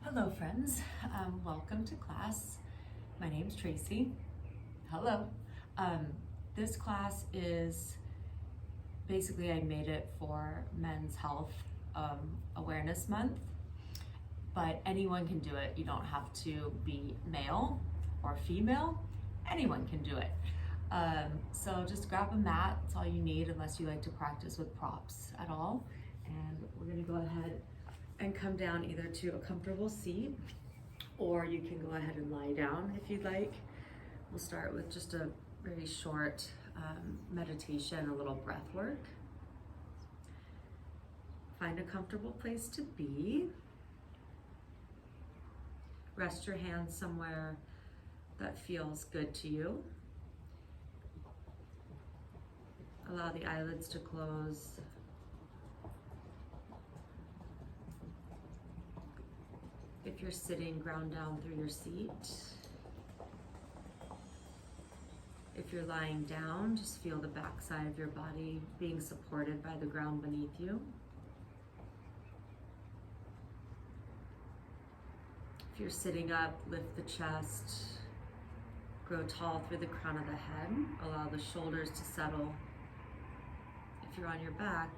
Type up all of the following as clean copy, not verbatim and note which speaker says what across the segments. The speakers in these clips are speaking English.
Speaker 1: Hello friends, welcome to class. My name's Tracy. Hello. This class is basically, I made it for Men's Health Awareness Month, but anyone can do it. You don't have to be male or female. Anyone can do it. So just grab a mat, that's all you need, unless you like to practice with props at all. And we're gonna go ahead and come down either to a comfortable seat, or you can go ahead and lie down if you'd like. We'll start with just a very short meditation, a little breath work. Find a comfortable place to be. Rest your hands somewhere that feels good to you. Allow the eyelids to close. If you're sitting, ground down through your seat. If you're lying down, just feel the back side of your body being supported by the ground beneath you. If you're sitting up, lift the chest, grow tall through the crown of the head. Allow the shoulders to settle. If you're on your back,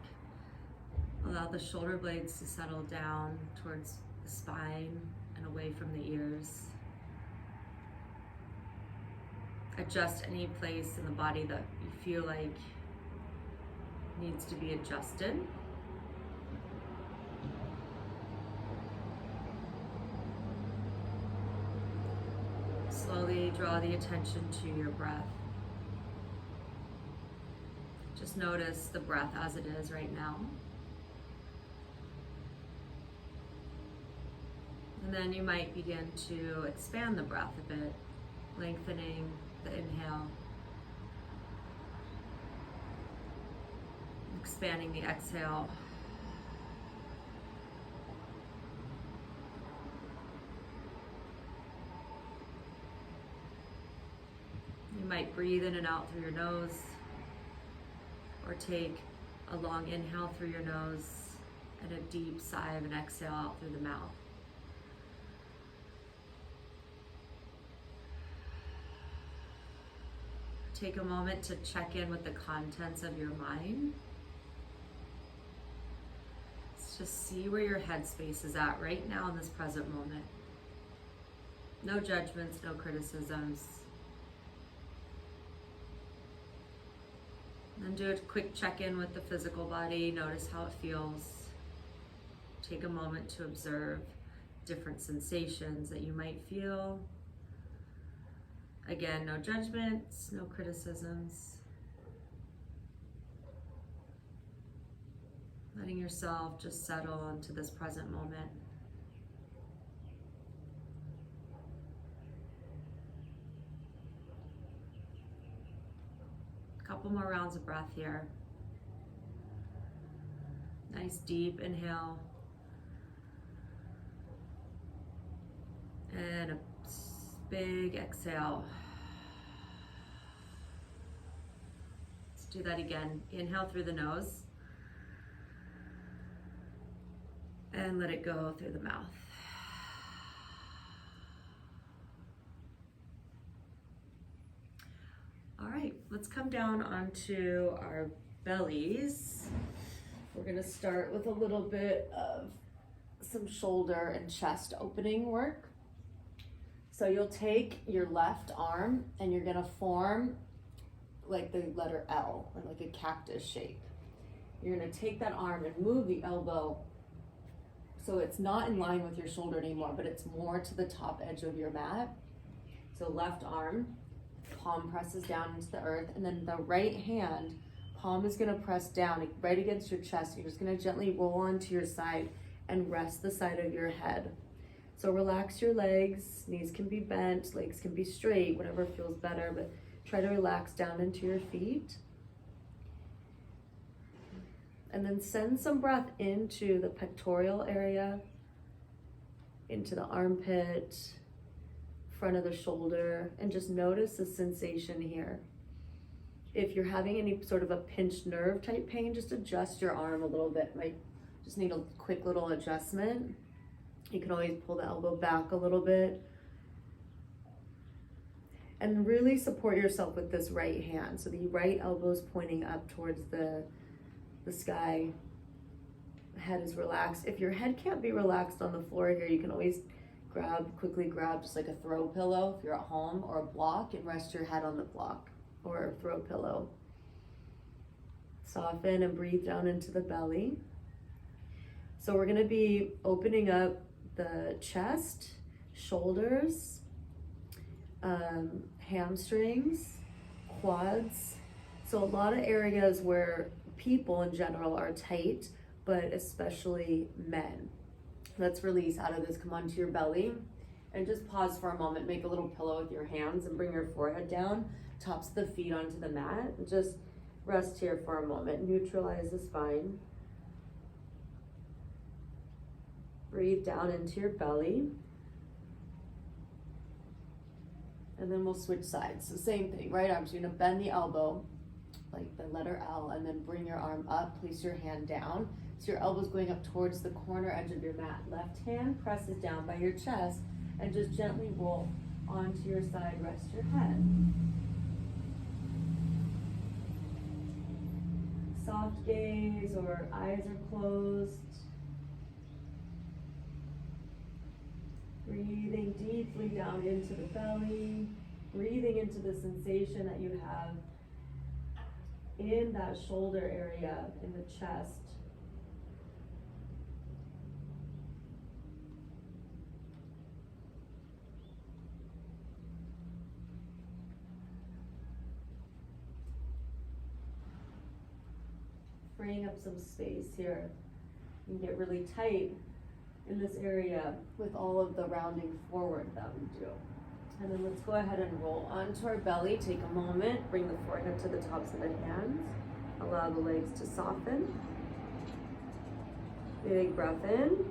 Speaker 1: allow the shoulder blades to settle down towards the spine and away from the ears. Adjust any place in the body that you feel like needs to be adjusted. Slowly draw the attention to your breath. Just notice the breath as it is right now. And then you might begin to expand the breath a bit, lengthening the inhale, expanding the exhale. You might breathe in and out through your nose, or take a long inhale through your nose and a deep sigh of an exhale out through the mouth. Take a moment to check in with the contents of your mind. Let's just see where your headspace is at right now in this present moment. No judgments, no criticisms. Then do a quick check-in with the physical body. Notice how it feels. Take a moment to observe different sensations that you might feel. Again, no judgments, no criticisms. Letting yourself just settle into this present moment. A couple more rounds of breath here. Nice deep inhale. And a big exhale. Let's do that again. Inhale through the nose and let it go through the mouth. All right, let's come down onto our bellies. We're going to start with a little bit of some shoulder and chest opening work. So you'll take your left arm and you're gonna form like the letter L, or like a cactus shape. You're gonna take that arm and move the elbow so it's not in line with your shoulder anymore, but it's more to the top edge of your mat. So left arm, palm presses down into the earth, and then the right hand, palm is gonna press down right against your chest. You're just gonna gently roll onto your side and rest the side of your head. So relax your legs, knees can be bent, legs can be straight, whatever feels better, but try to relax down into your feet. And then send some breath into the pectoral area, into the armpit, front of the shoulder, and just notice the sensation here. If you're having any sort of a pinched nerve type pain, just adjust your arm a little bit. Might just need a quick little adjustment. You can always pull the elbow back a little bit. And really support yourself with this right hand. So the right elbow is pointing up towards the sky. Head is relaxed. If your head can't be relaxed on the floor here, you can always quickly grab just like a throw pillow if you're at home, or a block, and rest your head on the block or a throw pillow. Soften and breathe down into the belly. So we're gonna be opening up the chest, shoulders, hamstrings, quads. So a lot of areas where people in general are tight, but especially men. Let's release out of this. Come onto your belly and just pause for a moment. Make a little pillow with your hands and bring your forehead down, tops of the feet onto the mat. And just rest here for a moment. Neutralize the spine. Breathe down into your belly. And then we'll switch sides. So same thing, right arm. So you're gonna bend the elbow like the letter L, and then bring your arm up, place your hand down. So your elbow's going up towards the corner edge of your mat. Left hand presses down by your chest and just gently roll onto your side, rest your head. Soft gaze or eyes are closed. Breathing deeply down into the belly, breathing into the sensation that you have in that shoulder area, in the chest. Freeing up some space here. You can get really tight in this area with all of the rounding forward that we do. And then let's go ahead and roll onto our belly. Take a moment, bring the forehead to the tops of the hands. Allow the legs to soften. Big breath in,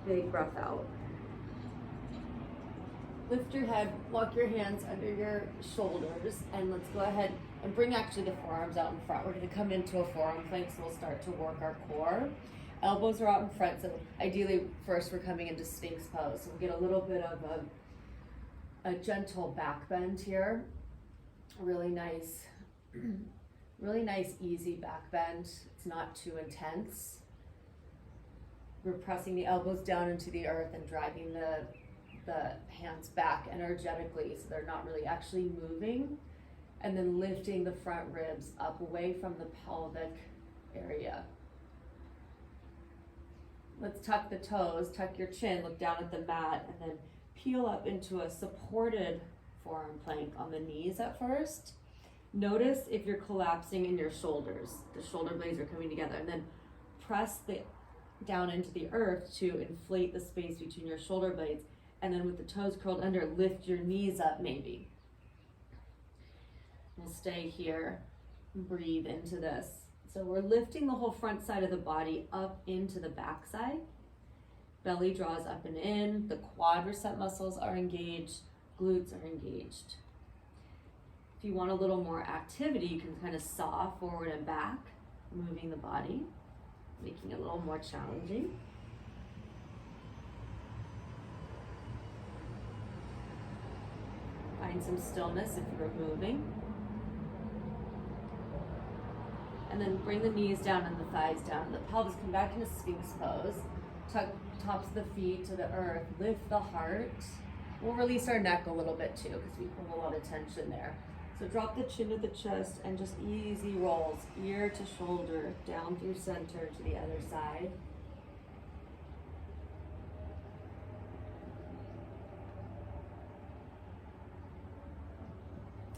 Speaker 1: big breath out. Lift your head, walk your hands under your shoulders, and let's go ahead and bring actually the forearms out in front. We're gonna come into a forearm plank, so we'll start to work our core. Elbows are out in front, so ideally first we're coming into Sphinx pose. So we'll get a little bit of a gentle back bend here. Really nice, easy back bend. It's not too intense. We're pressing the elbows down into the earth and dragging the hands back energetically, so they're not really actually moving. And then lifting the front ribs up away from the pelvic area. Let's tuck the toes, tuck your chin, look down at the mat, and then peel up into a supported forearm plank on the knees at first. Notice if you're collapsing in your shoulders. The shoulder blades are coming together, and then press down into the earth to inflate the space between your shoulder blades. And then with the toes curled under, lift your knees up maybe. We'll stay here, breathe into this. So we're lifting the whole front side of the body up into the back side. Belly draws up and in, the quadricep muscles are engaged, glutes are engaged. If you want a little more activity, you can kind of saw forward and back, moving the body, making it a little more challenging. Find some stillness if you're moving. And then bring the knees down and the thighs down. The pelvis, come back into Sphinx pose. Tuck tops of the feet to the earth. Lift the heart. We'll release our neck a little bit too, because we pull a lot of tension there. So drop the chin to the chest and just easy rolls, ear to shoulder, down through center to the other side.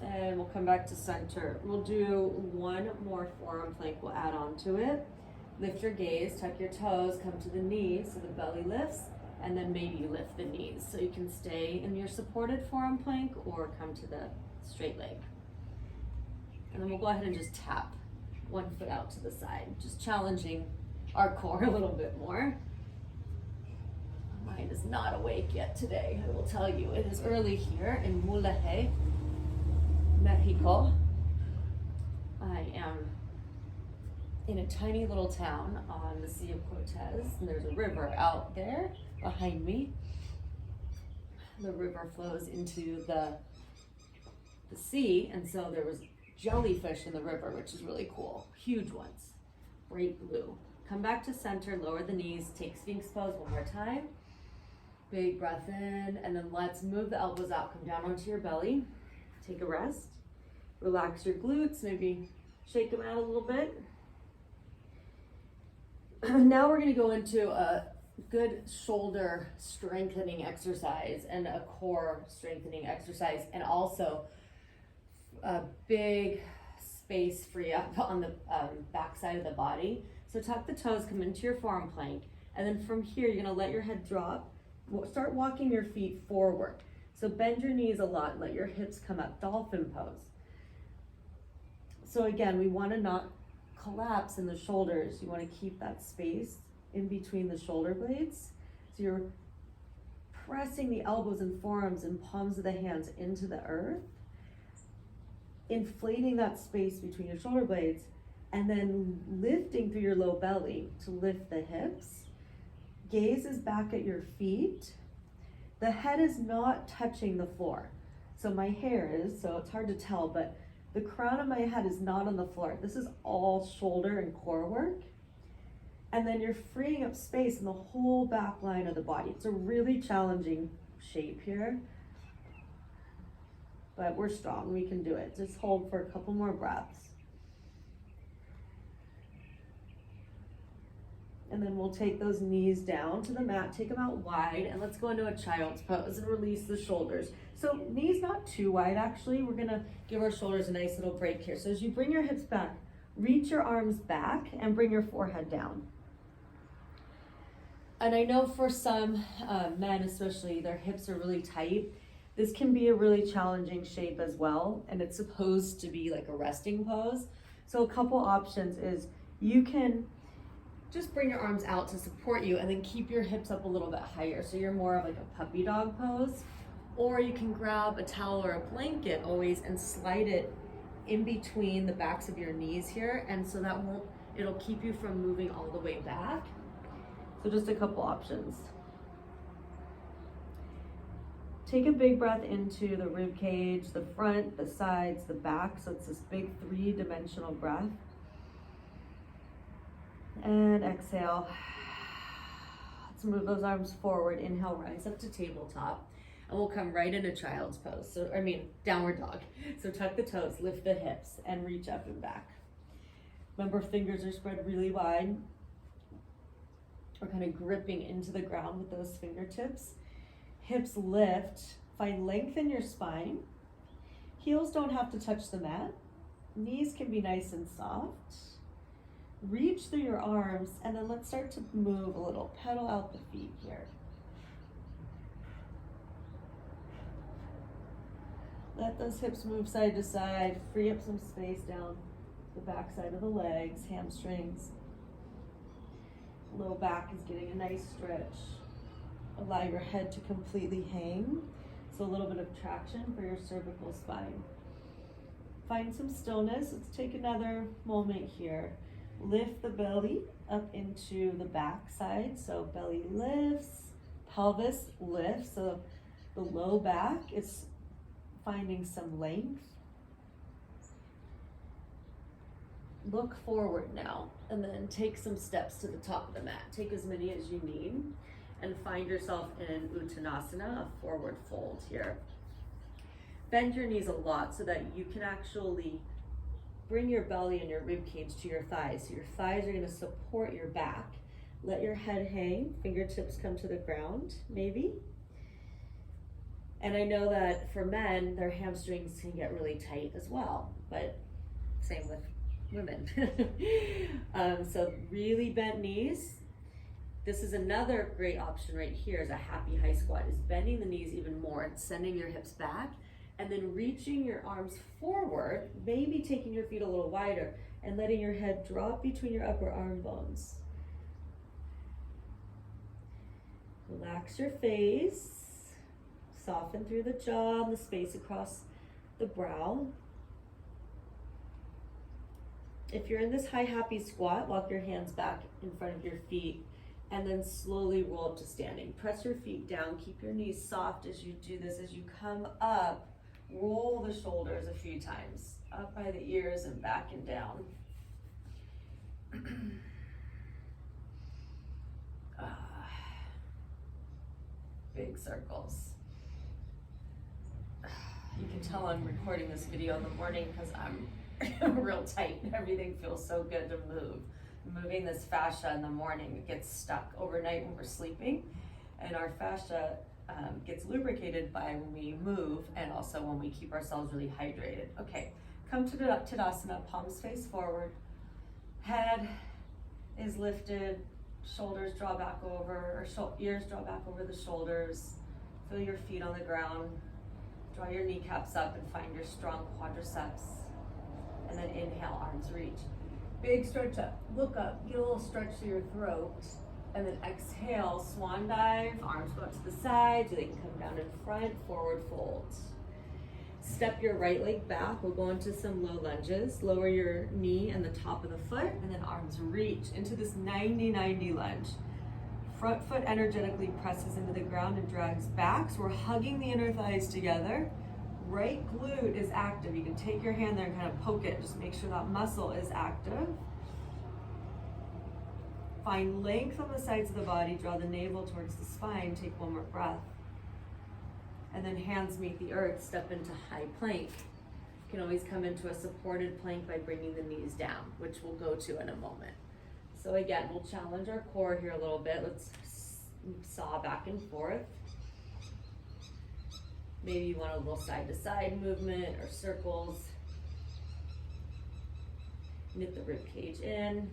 Speaker 1: And we'll come back to center. We'll do one more forearm plank, we'll add on to it. Lift your gaze, tuck your toes, come to the knees so the belly lifts, and then maybe you lift the knees. So you can stay in your supported forearm plank or come to the straight leg. And then we'll go ahead and just tap one foot out to the side, just challenging our core a little bit more. My mind is not awake yet today, I will tell you. It is early here in Mulaje, Mexico. I am in a tiny little town on the Sea of Cortez, and there's a river out there behind me. The river flows into the sea, and so there was jellyfish in the river, which is really cool. Huge ones, bright blue. Come back to center, lower the knees, take Sphinx pose one more time. Big breath in, and then let's move the elbows out. Come down onto your belly. Take a rest. Relax your glutes, maybe shake them out a little bit. Now we're gonna go into a good shoulder strengthening exercise and a core strengthening exercise, and also a big space free up on the back side of the body. So tuck the toes, come into your forearm plank, and then from here you're gonna let your head drop. Start walking your feet forward. So bend your knees a lot, let your hips come up, dolphin pose. So again, we wanna not collapse in the shoulders. You wanna keep that space in between the shoulder blades. So you're pressing the elbows and forearms and palms of the hands into the earth, inflating that space between your shoulder blades, and then lifting through your low belly to lift the hips. Gaze is back at your feet. The head is not touching the floor. So my hair is, so it's hard to tell, but the crown of my head is not on the floor. This is all shoulder and core work. And then you're freeing up space in the whole back line of the body. It's a really challenging shape here, but we're strong, we can do it. Just hold for a couple more breaths. And then we'll take those knees down to the mat, take them out wide, and let's go into a child's pose and release the shoulders. So knees not too wide actually. We're gonna give our shoulders a nice little break here. So as you bring your hips back, reach your arms back and bring your forehead down. And I know for some men especially, their hips are really tight. This can be a really challenging shape as well, and it's supposed to be like a resting pose. So a couple options is you can just bring your arms out to support you and then keep your hips up a little bit higher. So you're more of like a puppy dog pose. Or you can grab a towel or a blanket always and slide it in between the backs of your knees here. And so that it'll keep you from moving all the way back. So just a couple options. Take a big breath into the rib cage, the front, the sides, the back. So it's this big 3-dimensional breath. And exhale. Let's move those arms forward. Inhale, rise up to tabletop. And we'll come right into child's pose. Downward dog. So tuck the toes, lift the hips, and reach up and back. Remember, fingers are spread really wide. We're kind of gripping into the ground with those fingertips. Hips lift, find length in your spine. Heels don't have to touch the mat. Knees can be nice and soft. Reach through your arms, and then let's start to move a little. Pedal out the feet here. Let those hips move side to side. Free up some space down the back side of the legs, hamstrings. Low back is getting a nice stretch. Allow your head to completely hang. So a little bit of traction for your cervical spine. Find some stillness. Let's take another moment here. Lift the belly up into the back side. So belly lifts, pelvis lifts. So the low back is finding some length. Look forward now, and then take some steps to the top of the mat. Take as many as you need, and find yourself in Uttanasana, a forward fold here. Bend your knees a lot so that you can actually bring your belly and your rib cage to your thighs. So your thighs are going to support your back. Let your head hang, fingertips come to the ground, maybe. And I know that for men, their hamstrings can get really tight as well, but same with women. So really bent knees. This is another great option right here is a happy high squat, is bending the knees even more and sending your hips back, and then reaching your arms forward, maybe taking your feet a little wider and letting your head drop between your upper arm bones. Relax your face. Soften through the jaw and the space across the brow. If you're in this high happy squat, walk your hands back in front of your feet and then slowly roll up to standing. Press your feet down, keep your knees soft as you do this. As you come up, roll the shoulders a few times, up by the ears and back and down. Big circles. You can tell I'm recording this video in the morning because I'm real tight and everything feels so good to move. Moving this fascia in the morning, it gets stuck overnight when we're sleeping, and our fascia gets lubricated by when we move and also when we keep ourselves really hydrated. Okay, come to Tadasana, palms face forward, head is lifted, shoulders draw back over, or ears draw back over the shoulders. Feel your feet on the ground. Draw your kneecaps up and find your strong quadriceps. And then inhale, arms reach. Big stretch up, look up, get a little stretch to your throat. And then exhale, swan dive, arms go out to the side so they can come down in front, forward fold. Step your right leg back, we'll go into some low lunges. Lower your knee and the top of the foot, and then arms reach into this 90-90 lunge. Front foot energetically presses into the ground and drags back, so we're hugging the inner thighs together. Right glute is active. You can take your hand there and kind of poke it, just make sure that muscle is active. Find length on the sides of the body, draw the navel towards the spine, take one more breath. And then hands meet the earth, step into high plank. You can always come into a supported plank by bringing the knees down, which we'll go to in a moment. So again, we'll challenge our core here a little bit. Let's saw back and forth. Maybe you want a little side to side movement or circles. Knit the rib cage in.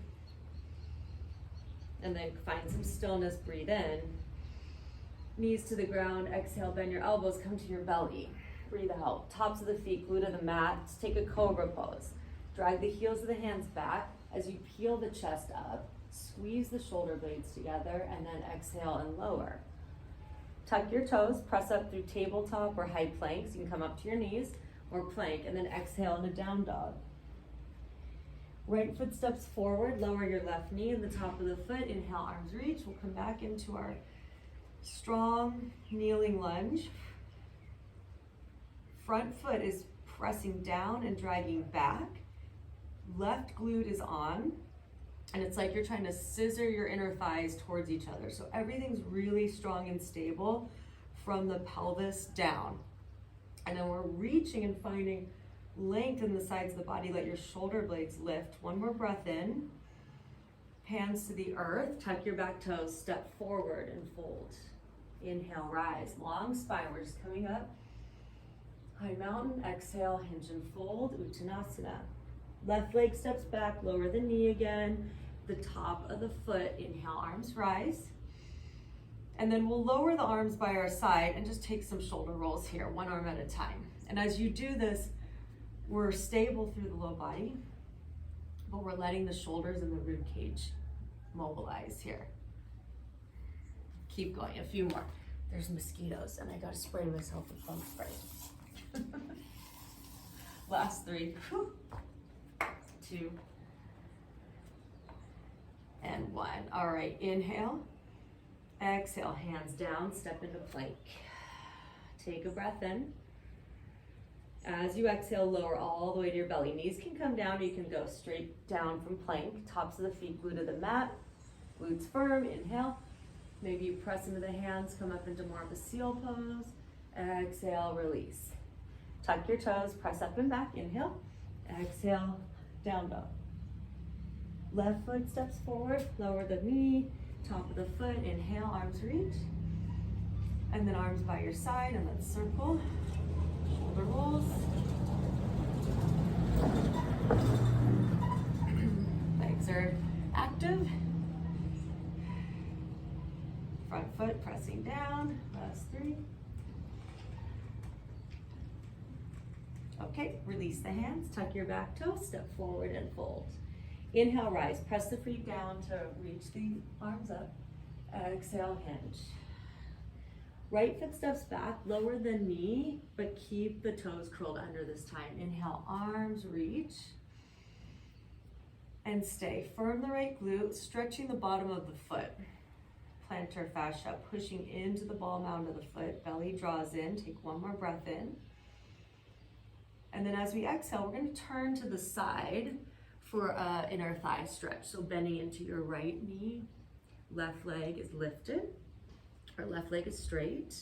Speaker 1: And then find some stillness, breathe in. Knees to the ground, exhale, bend your elbows, come to your belly. Breathe out, tops of the feet glued to the mat. Let's take a cobra pose. Drag the heels of the hands back. As you peel the chest up, squeeze the shoulder blades together, and then exhale and lower. Tuck your toes, press up through tabletop or high planks. You can come up to your knees or plank, and then exhale in a down dog. Right foot steps forward, lower your left knee and the top of the foot. Inhale, arms reach. We'll come back into our strong kneeling lunge. Front foot is pressing down and dragging back. Left glute is on, and it's like you're trying to scissor your inner thighs towards each other. So everything's really strong and stable from the pelvis down. And then we're reaching and finding length in the sides of the body. Let your shoulder blades lift. One more breath in. Hands to the earth. Tuck your back toes. Step forward and fold. Inhale, rise. Long spine. We're just coming up. High mountain. Exhale, hinge and fold. Uttanasana. Left leg steps back. Lower the knee again. The top of the foot. Inhale, arms rise. And then we'll lower the arms by our side and just take some shoulder rolls here, one arm at a time. And as you do this, we're stable through the low body, but we're letting the shoulders and the rib cage mobilize here. Keep going, a few more. There's mosquitoes and I gotta spray myself with bug spray. Last 3, 2, and 1. All right, inhale, exhale, hands down, step into plank. Take a breath in. As you exhale, lower all the way to your belly. Knees can come down, you can go straight down from plank. Tops of the feet glued to the mat, glutes firm, inhale. Maybe you press into the hands, come up into more of a seal pose. Exhale, release. Tuck your toes, press up and back, inhale. Exhale, down dog. Left foot steps forward, lower the knee, top of the foot, inhale, arms reach. And then arms by your side, and let's circle. Shoulder rolls. Legs are active. Front foot pressing down. Last 3. Okay, release the hands. Tuck your back toe. Step forward and fold. Inhale, rise. Press the feet down to reach the arms up. Exhale, hinge. Right foot steps back, lower the knee, but keep the toes curled under this time. Inhale, arms reach. and stay. Firm the right glute, stretching the bottom of the foot. Plantar fascia, pushing into the ball mound of the foot. Belly draws in. Take one more breath in. And then as we exhale, we're going to turn to the side for inner thigh stretch. So bending into your right knee. Left leg is lifted. Or left leg is straight.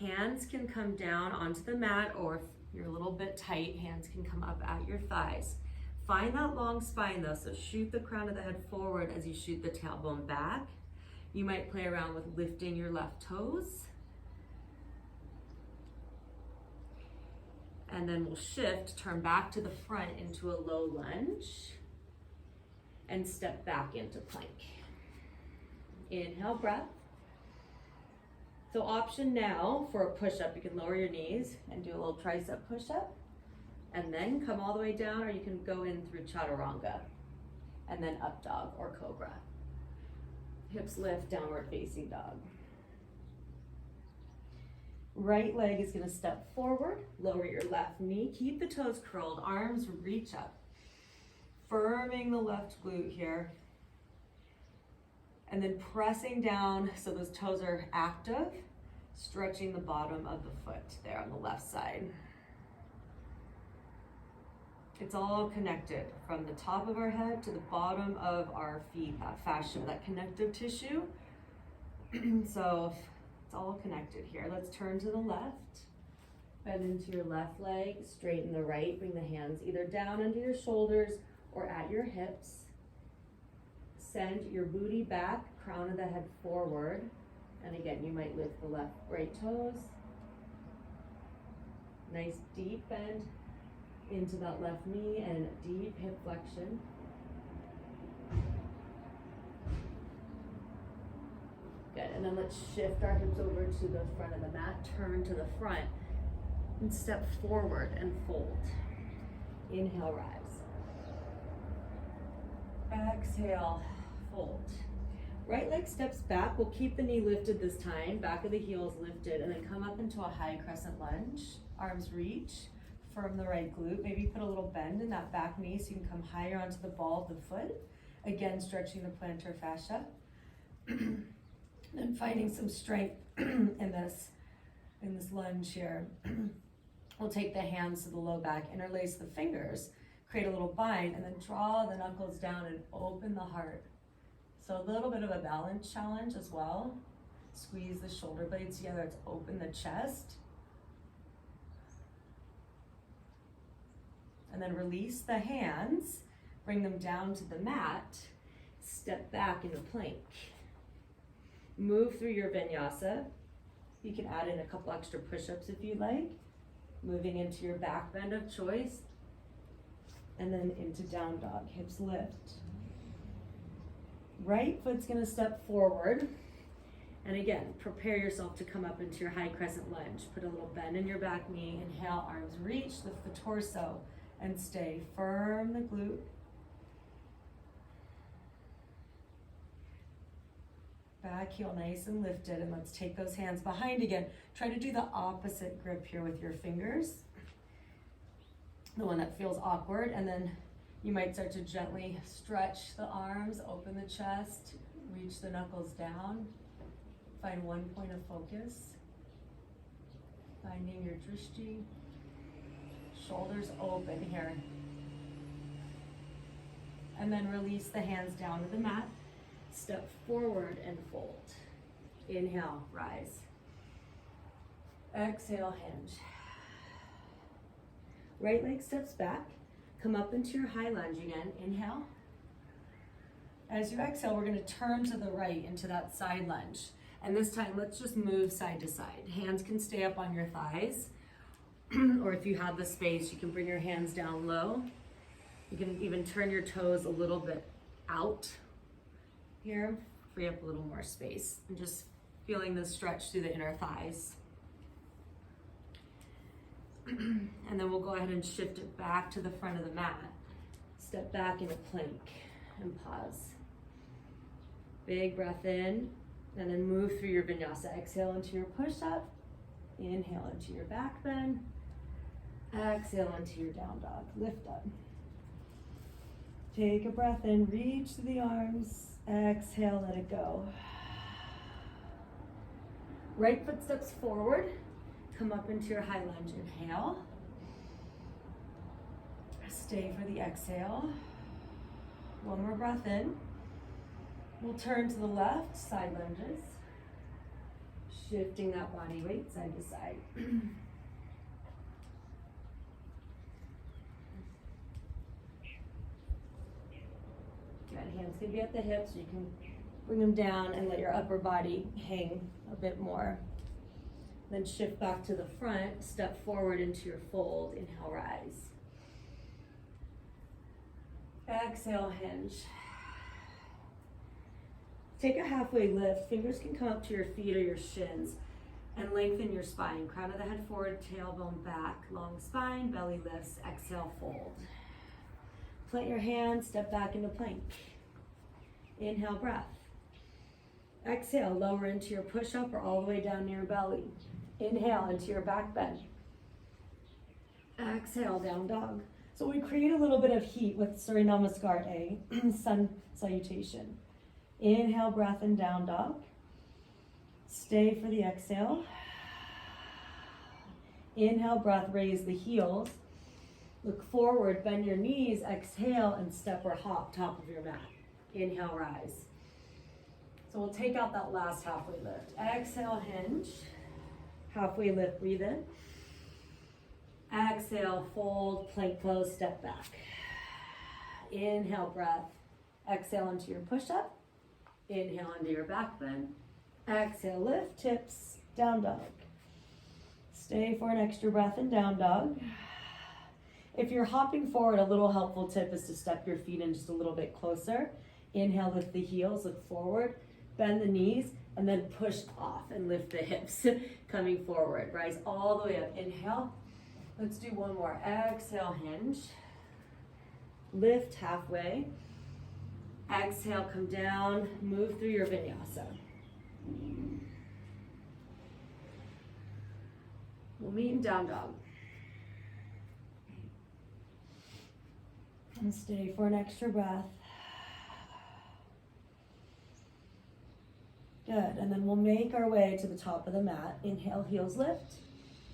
Speaker 1: Hands can come down onto the mat, or if you're a little bit tight, hands can come up at your thighs. Find that long spine though, so shoot the crown of the head forward as you shoot the tailbone back. You might play around with lifting your left toes. And then we'll shift, turn back to the front into a low lunge, and step back into plank. Inhale, breath. So option now for a push-up, you can lower your knees and do a little tricep push-up, and then come all the way down, or you can go in through chaturanga, and then up dog or cobra. Hips lift, downward facing dog. Right leg is gonna step forward, lower your left knee, keep the toes curled, arms reach up. Firming the left glute here. And then pressing down so those toes are active, stretching the bottom of the foot there on the left side. It's all connected from the top of our head to the bottom of our feet, that fascia, that connective tissue. So it's all connected here. Let's turn to the left. Bend into your left leg, straighten the right, bring the hands either down under your shoulders or at your hips. Send your booty back, crown of the head forward. And again, you might lift the left, right toes. Nice deep bend into that left knee and deep hip flexion. Good, and then let's shift our hips over to the front of the mat, turn to the front, and step forward and fold. Inhale, rise. Exhale, fold. Right leg steps back. We'll keep the knee lifted this time, back of the heels lifted, and then come up into a high crescent lunge. Arms reach, firm the right glute. Maybe put a little bend in that back knee so you can come higher onto the ball of the foot. Again, stretching the plantar fascia. And finding some strength in this lunge here. We'll take the hands to the low back, interlace the fingers, create a little bind, and then draw the knuckles down and open the heart. So a little bit of a balance challenge as well. Squeeze the shoulder blades together, let's open the chest. And then release the hands, bring them down to the mat, step back into plank. Move through your vinyasa. You can add in a couple extra push-ups if you'd like. Moving into your back bend of choice. And then into down dog, hips lift. Right foot's gonna step forward. And again, prepare yourself to come up into your high crescent lunge. Put a little bend in your back knee. Inhale, arms reach, lift the torso, and stay. Firm the glute. Back heel nice and lifted, and let's take those hands behind again. Try to do the opposite grip here with your fingers. The one that feels awkward, and then you might start to gently stretch the arms, open the chest, reach the knuckles down. Find one point of focus. Finding your drishti. Shoulders open here. And then release the hands down to the mat. Step forward and fold. Inhale, rise. Exhale, hinge. Right leg steps back. Come up into your high lunge again. Inhale. As you exhale, we're going to turn to the right into that side lunge. And this time, let's just move side to side. Hands can stay up on your thighs. Or if you have the space, you can bring your hands down low. You can even turn your toes a little bit out here, free up a little more space. And just feeling the stretch through the inner thighs. And then we'll go ahead and shift it back to the front of the mat. Step back into plank and pause. Big breath in, and then move through your vinyasa. Exhale into your push-up. Inhale into your back bend. Exhale into your down dog. Lift up. Take a breath in, reach to the arms, exhale, let it go. Right foot steps forward, come up into your high lunge, inhale. Stay for the exhale. One more breath in. We'll turn to the left, side lunges. Shifting that body weight side to side. Good, hands can be at the hips. You can bring them down and let your upper body hang a bit more. Then shift back to the front, step forward into your fold, inhale, rise. Exhale, hinge. Take a halfway lift. Fingers can come up to your feet or your shins and lengthen your spine. Crown of the head forward, tailbone back, long spine, belly lifts, exhale, fold. Plant your hands, step back into plank. Inhale, breath. Exhale, lower into your push-up or all the way down near your belly. Inhale into your back bend. Exhale, down dog. So we create a little bit of heat with Surya Namaskar A, sun salutation. Inhale, breath, and down dog. Stay for the exhale. Inhale, breath, raise the heels. Look forward, bend your knees, exhale, and step or hop top of your mat. Inhale, rise. So we'll take out that last halfway lift. Exhale, hinge. Halfway lift, breathe in. Exhale, fold, plank pose, step back. Inhale, breath. Exhale into your push-up. Inhale into your back bend. Exhale, lift, tips, down dog. Stay for an extra breath in down dog. If you're hopping forward, a little helpful tip is to step your feet in just a little bit closer. Inhale, lift the heels, look forward, bend the knees, and then push off and lift the hips, coming forward. Rise all the way up. Inhale. Let's do one more. Exhale, hinge. Lift halfway. Exhale, come down, move through your vinyasa. We'll meet in down dog. And stay for an extra breath. Good, and then we'll make our way to the top of the mat. Inhale, heels lift.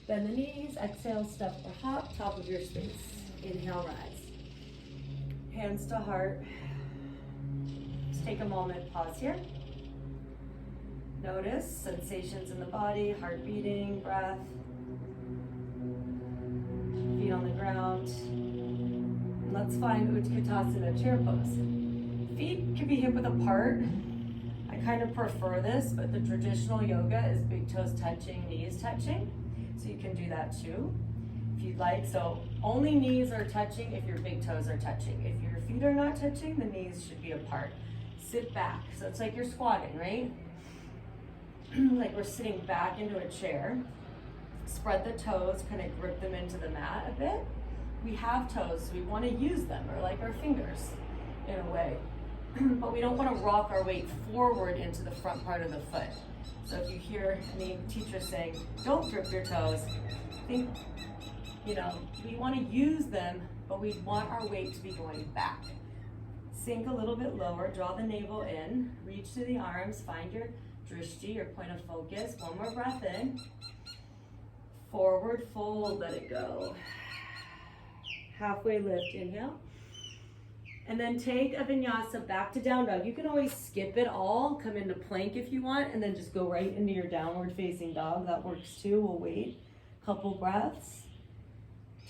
Speaker 1: Bend the knees, exhale, step or hop, top of your space. Inhale, rise. Hands to heart. Just take a moment, pause here. Notice sensations in the body, heart beating, breath. Feet on the ground. And let's find Utkatasana, chair pose. Feet can be hip width apart. I kind of prefer this, but the traditional yoga is big toes touching, knees touching. So you can do that too, if you'd like. So only knees are touching if your big toes are touching. If your feet are not touching, the knees should be apart. Sit back. So it's like you're squatting, right? Like we're sitting back into a chair. Spread the toes, kind of grip them into the mat a bit. We have toes, so we want to use them, or like our fingers in a way. But we don't want to rock our weight forward into the front part of the foot. So if you hear any teachers saying, don't grip your toes, think, we want to use them, but we want our weight to be going back. Sink a little bit lower, draw the navel in, reach to the arms, find your drishti, your point of focus. One more breath in. Forward fold, let it go. Halfway lift, inhale. And then take a vinyasa back to down dog. You can always skip it all, come into plank if you want, and then just go right into your downward facing dog. That works too. We'll wait a couple breaths.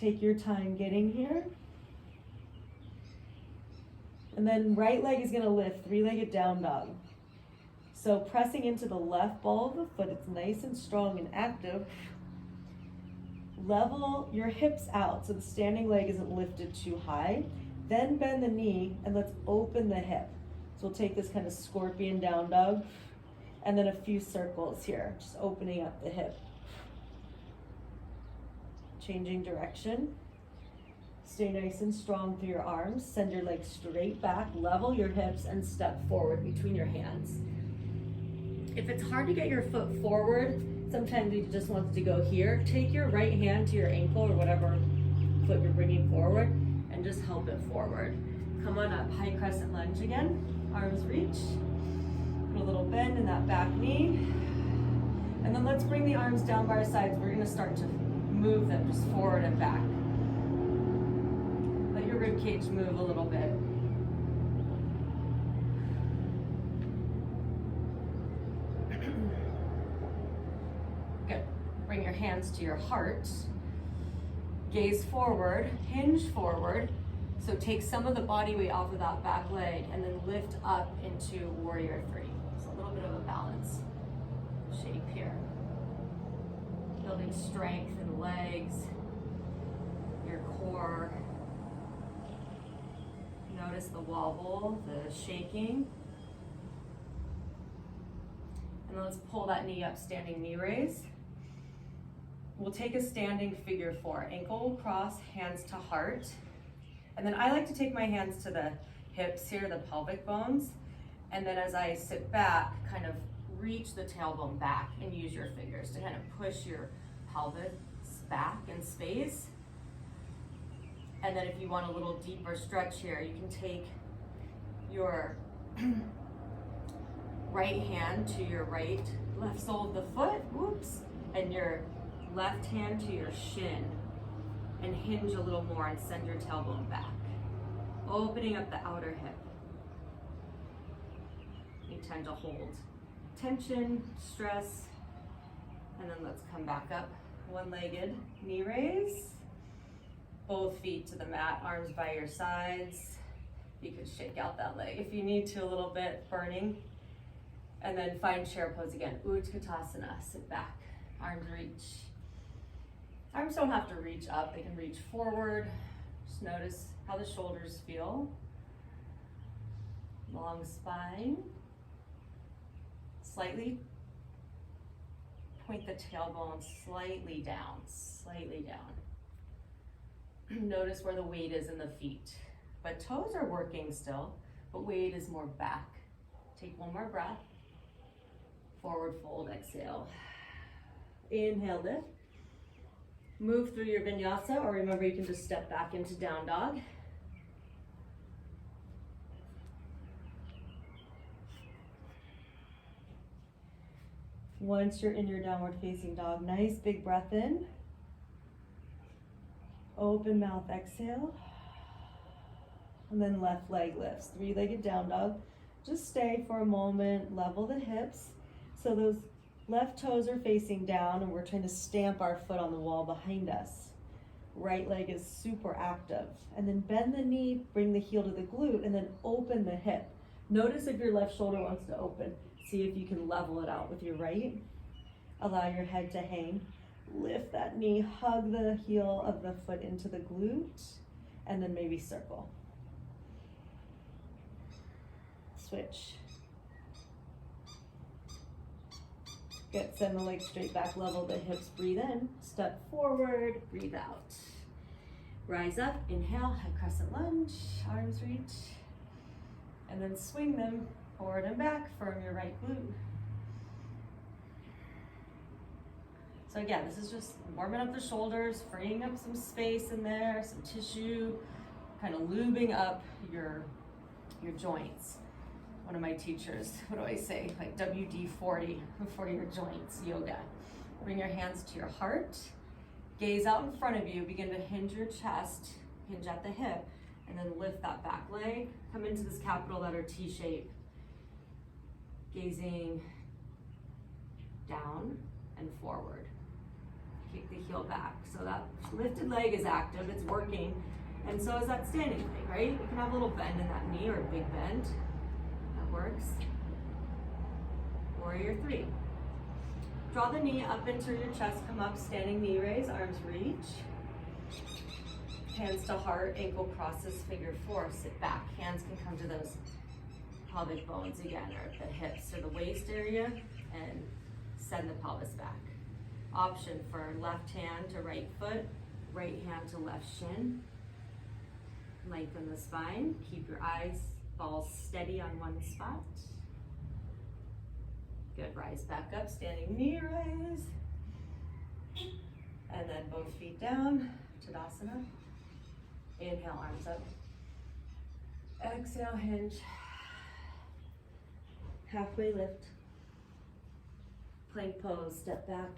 Speaker 1: Take your time getting here. And then right leg is gonna lift, three-legged down dog. So pressing into the left ball of the foot, it's nice and strong and active. Level your hips out so the standing leg isn't lifted too high. Then bend the knee and let's open the hip. So we'll take this kind of scorpion down dog and then a few circles here, just opening up the hip. Changing direction. Stay nice and strong through your arms. Send your legs straight back, level your hips and step forward between your hands. If it's hard to get your foot forward, sometimes you just want to go here. Take your right hand to your ankle or whatever foot you're bringing forward and just help it forward. Come on up, high crescent lunge again. Arms reach. Put a little bend in that back knee. And then let's bring the arms down by our sides. We're gonna start to move them just forward and back. Let your rib cage move a little bit. Good. Bring your hands to your heart. Gaze forward, hinge forward. So take some of the body weight off of that back leg and then lift up into warrior three. So a little bit of a balance shape here. Building strength in the legs, your core. Notice the wobble, the shaking. And then let's pull that knee up, standing knee raise. We'll take a standing figure four. Ankle will cross, hands to heart. And then I like to take my hands to the hips here, the pelvic bones. And then as I sit back, kind of reach the tailbone back and use your fingers to kind of push your pelvis back in space. And then if you want a little deeper stretch here, you can take your right hand to your left sole of the foot, whoops, and your left hand to your shin. And hinge a little more and send your tailbone back. Opening up the outer hip. You tend to hold tension, stress, and then let's come back up. One-legged knee raise. Both feet to the mat, arms by your sides. You could shake out that leg if you need to, a little bit, burning. And then find chair pose again. Utkatasana, sit back, arms reach. Arms don't have to reach up, they can reach forward. Just notice how the shoulders feel. Long spine. Slightly point the tailbone slightly down, slightly down. Notice where the weight is in the feet. But toes are working still, but weight is more back. Take one more breath. Forward fold, exhale. Inhale, lift. Move through your vinyasa, or remember you can just step back into down dog. Once you're in your downward facing dog, nice big breath in. Open mouth, exhale. And then left leg lifts, three-legged down dog. Just stay for a moment, level the hips. So those left toes are facing down and we're trying to stamp our foot on the wall behind us. Right leg is super active. And then bend the knee, bring the heel to the glute, and then open the hip. Notice if your left shoulder wants to open. See if you can level it out with your right. Allow your head to hang. Lift that knee, hug the heel of the foot into the glute, and then maybe circle. Switch. Good, send the legs straight back, level the hips, breathe in, step forward, breathe out. Rise up, inhale, high crescent lunge, arms reach, and then swing them forward and back, firm your right glute. So again, this is just warming up the shoulders, freeing up some space in there, some tissue, kind of lubing up your joints. One of my teachers, what do I say? Like WD-40 for your joints, yoga. Bring your hands to your heart. Gaze out in front of you. Begin to hinge your chest, hinge at the hip, and then lift that back leg. Come into this capital letter T shape. Gazing down and forward. Kick the heel back. So that lifted leg is active, it's working. And so is that standing leg, right? You can have a little bend in that knee or a big bend. Works. Warrior three. Draw the knee up into your chest, come up, standing knee raise, arms reach. Hands to heart, ankle crosses, figure four, sit back. Hands can come to those pelvic bones again, or the hips or the waist area, and send the pelvis back. Option for left hand to right foot, right hand to left shin. Lengthen the spine, keep your eyes balls steady on one spot. Good, rise back up, standing knee raise. And then both feet down, Tadasana. Inhale, arms up. Exhale, hinge. Halfway lift. Plank pose, step back.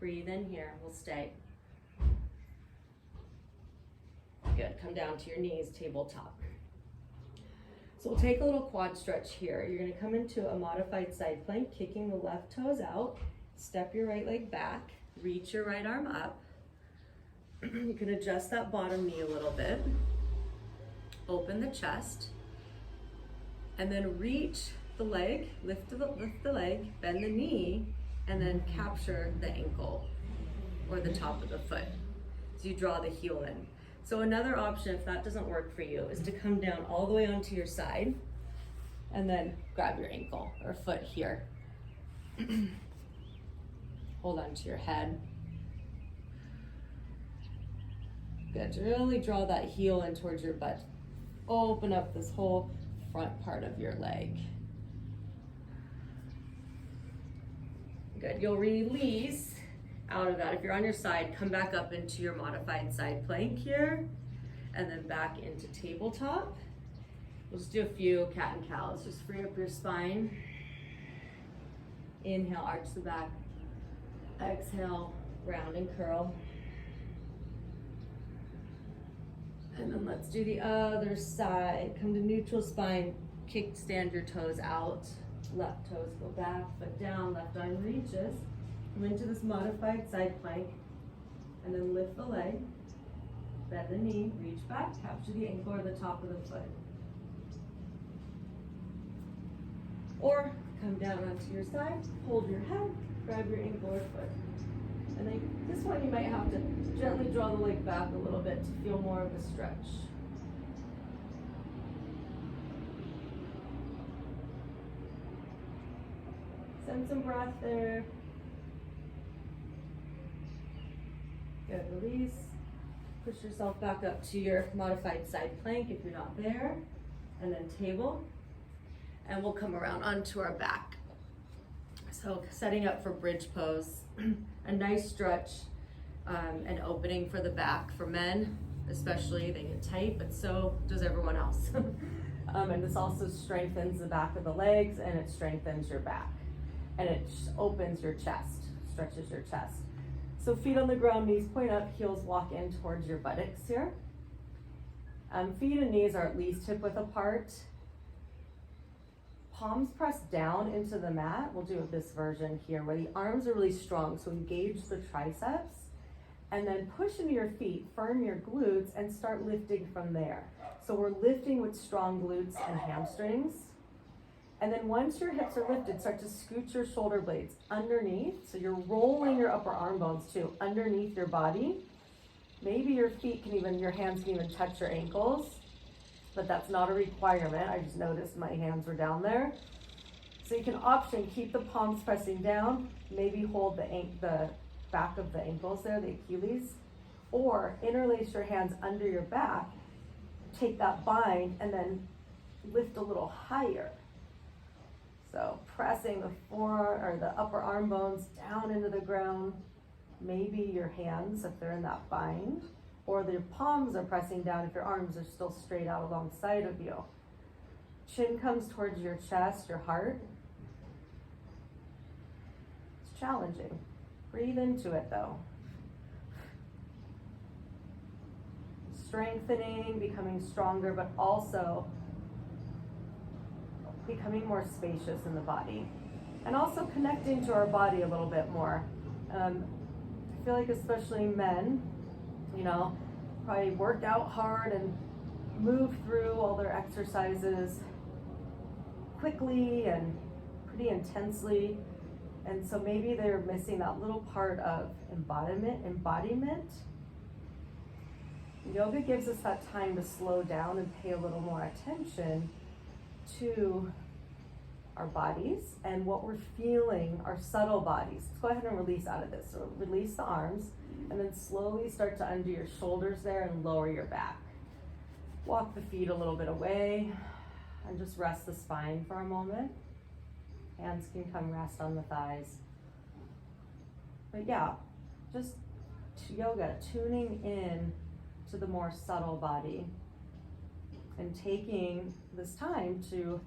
Speaker 1: Breathe in here, we'll stay. Good, come down to your knees, tabletop. So we'll take a little quad stretch here. You're gonna come into a modified side plank, kicking the left toes out, step your right leg back, reach your right arm up. You can adjust that bottom knee a little bit. Open the chest, and then reach the leg, lift the leg, bend the knee, and then capture the ankle or the top of the foot. So you draw the heel in. So another option, if that doesn't work for you, is to come down all the way onto your side and then grab your ankle or foot here. Hold on to your head. Good, really draw that heel in towards your butt. Open up this whole front part of your leg. Good, you'll release out of that. If you're on your side, come back up into your modified side plank here, and then back into tabletop. We'll just do a few cat and cows. Just free up your spine. Inhale, arch the back. Exhale, round and curl. And then let's do the other side. Come to neutral spine, kickstand your toes out. Left toes go back, foot down, left arm reaches. Come into this modified side plank, and then lift the leg, bend the knee, reach back, capture the ankle or the top of the foot. Or come down onto your side, hold your head, grab your ankle or foot. And then this one you might have to gently draw the leg back a little bit to feel more of a stretch. Send some breath there. Good, release. Push yourself back up to your modified side plank if you're not there. And then table. And we'll come around onto our back. So setting up for bridge pose. A nice stretch and opening for the back. For men, especially, they get tight, but so does everyone else. And this also strengthens the back of the legs, and it strengthens your back. And it opens your chest, stretches your chest. So feet on the ground, knees point up, heels walk in towards your buttocks here. Feet and knees are at least hip width apart. Palms press down into the mat. We'll do this version here where the arms are really strong, so engage the triceps. And then push into your feet, firm your glutes, and start lifting from there. So we're lifting with strong glutes and hamstrings. And then once your hips are lifted, start to scoot your shoulder blades underneath. So you're rolling your upper arm bones too, underneath your body. Maybe your hands can even touch your ankles, but that's not a requirement. I just noticed my hands were down there. So you can option, keep the palms pressing down, maybe hold the back of the ankles there, the Achilles, or interlace your hands under your back, take that bind, and then lift a little higher. So pressing the forearm or the upper arm bones down into the ground, maybe your hands if they're in that bind, or your palms are pressing down if your arms are still straight out alongside of you. Chin comes towards your chest, your heart. It's challenging. Breathe into it though. Strengthening, becoming stronger, but also becoming more spacious in the body. And also connecting to our body a little bit more. I feel like especially men, probably worked out hard and moved through all their exercises quickly and pretty intensely. And so maybe they're missing that little part of embodiment. Yoga gives us that time to slow down and pay a little more attention to our bodies and what we're feeling, our subtle bodies. Let's go ahead and release out of this. So release the arms and then slowly start to undo your shoulders there and lower your back. Walk the feet a little bit away and just rest the spine for a moment. Hands can come rest on the thighs. But yeah, just yoga, tuning in to to the more subtle body. And taking this time to,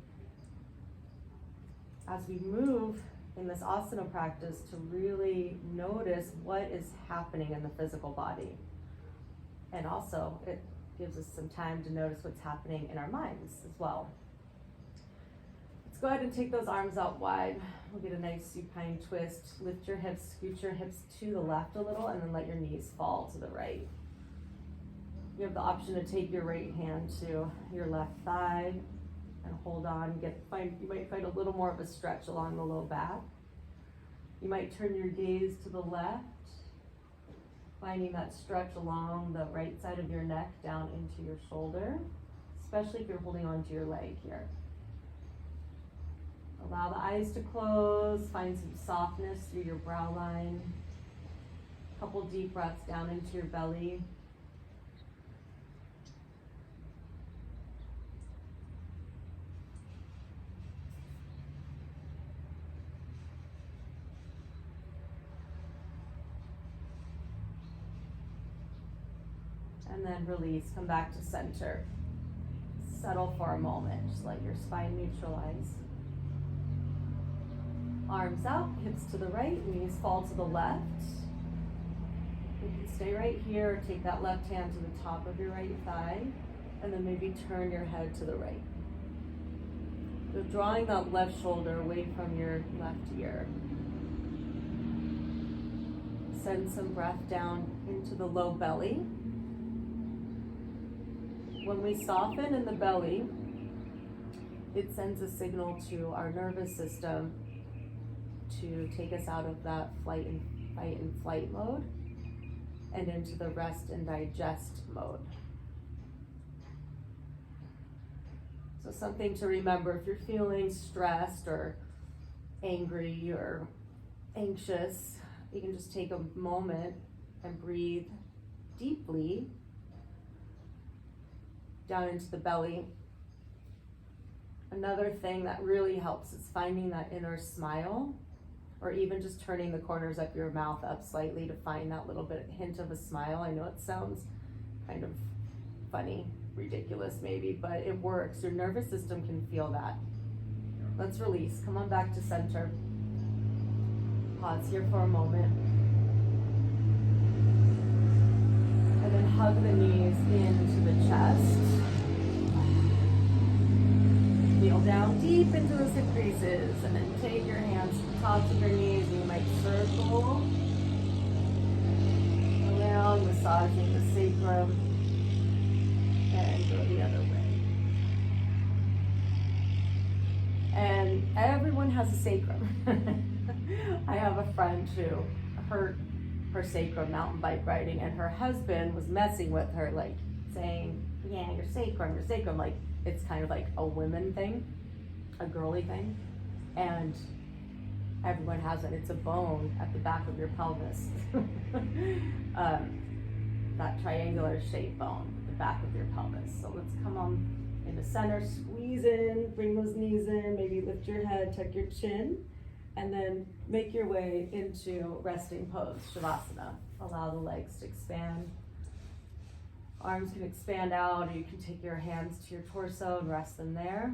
Speaker 1: as we move in this asana practice, to really notice what is happening in the physical body. And also, it gives us some time to notice what's happening in our minds as well. Let's go ahead and take those arms out wide. We'll get a nice supine twist. Lift your hips, scoot your hips to the left a little, and then let your knees fall to the right. You have the option to take your right hand to your left thigh and hold on. You might find a little more of a stretch along the low back. You might turn your gaze to the left, finding that stretch along the right side of your neck down into your shoulder, especially if you're holding onto your leg here. Allow the eyes to close, find some softness through your brow line. A couple deep breaths down into your belly. And then release, come back to center. Settle for a moment, just let your spine neutralize. Arms out, hips to the right, knees fall to the left. You can stay right here, or take that left hand to the top of your right thigh, and then maybe turn your head to the right. So drawing that left shoulder away from your left ear. Send some breath down into the low belly. When we soften in the belly, it sends a signal to our nervous system to take us out of that fight and flight mode and into the rest and digest mode. So something to remember, if you're feeling stressed or angry or anxious, you can just take a moment and breathe deeply down into the belly. Another thing that really helps is finding that inner smile, or even just turning the corners of your mouth up slightly to find that little bit hint of a smile. I know it sounds kind of funny, ridiculous maybe, but it works. Your nervous system can feel that. Let's release. Come on back to center. Pause here for a moment. And then hug the knees into the chest. Feel down deep into those hip creases, and then take your hands to the tops of your knees, and you might circle around, massaging the sacrum, and go the other way. And everyone has a sacrum. I have a friend who hurt her sacrum mountain bike riding, and her husband was messing with her, like saying, yeah, your sacrum, like it's kind of like a women thing, a girly thing. And everyone has it. It's a bone at the back of your pelvis. That triangular shaped bone at the back of your pelvis. So let's come on into center, squeeze in, bring those knees in, maybe lift your head, tuck your chin, and then make your way into resting pose, Shavasana. Allow the legs to expand. Arms can expand out, or you can take your hands to your torso and rest them there.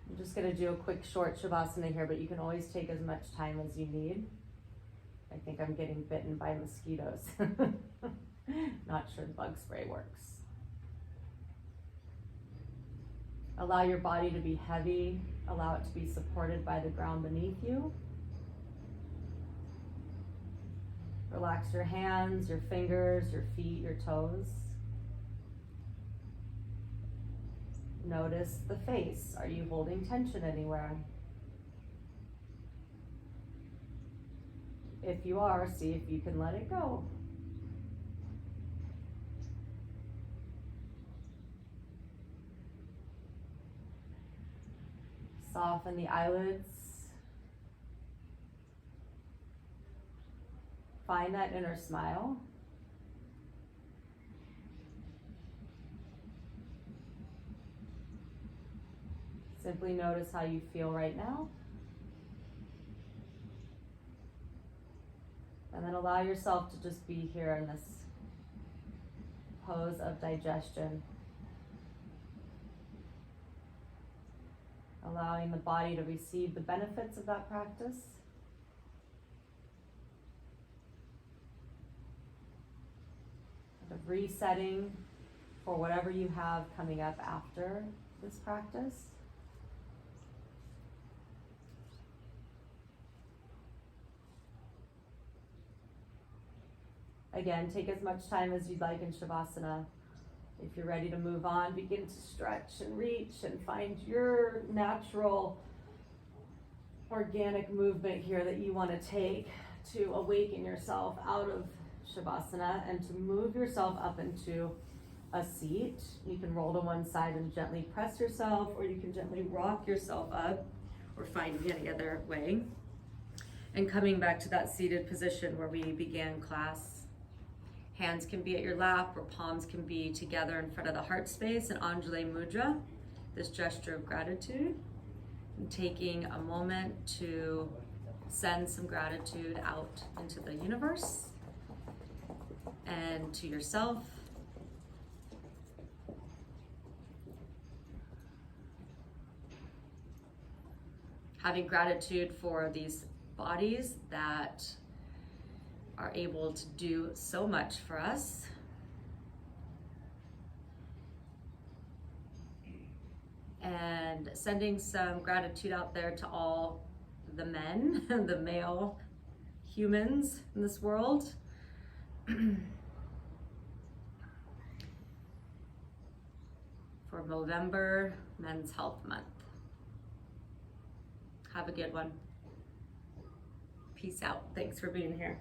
Speaker 1: I'm just going to do a quick short Shavasana here, but you can always take as much time as you need. I think I'm getting bitten by mosquitoes. Not sure the bug spray works. Allow your body to be heavy. Allow it to be supported by the ground beneath you. Relax your hands, your fingers, your feet, your toes. Notice the face. Are you holding tension anywhere? If you are, see if you can let it go. Soften the eyelids. Find that inner smile. Simply notice how you feel right now. And then allow yourself to just be here in this pose of digestion. Allowing the body to receive the benefits of that practice. Kind of resetting for whatever you have coming up after this practice. Again, take as much time as you'd like in Shavasana. If you're ready to move on, begin to stretch and reach and find your natural organic movement here that you want to take to awaken yourself out of Shavasana and to move yourself up into a seat. You can roll to one side and gently press yourself, or you can gently rock yourself up, or find any other way. And coming back to that seated position where we began class. Hands can be at your lap, or palms can be together in front of the heart space, an Anjali Mudra, this gesture of gratitude. And taking a moment to send some gratitude out into the universe and to yourself. Having gratitude for these bodies that are able to do so much for us. And sending some gratitude out there to all the men, the male humans in this world. For November, Men's Health Month. Have a good one. Peace out. Thanks for being here.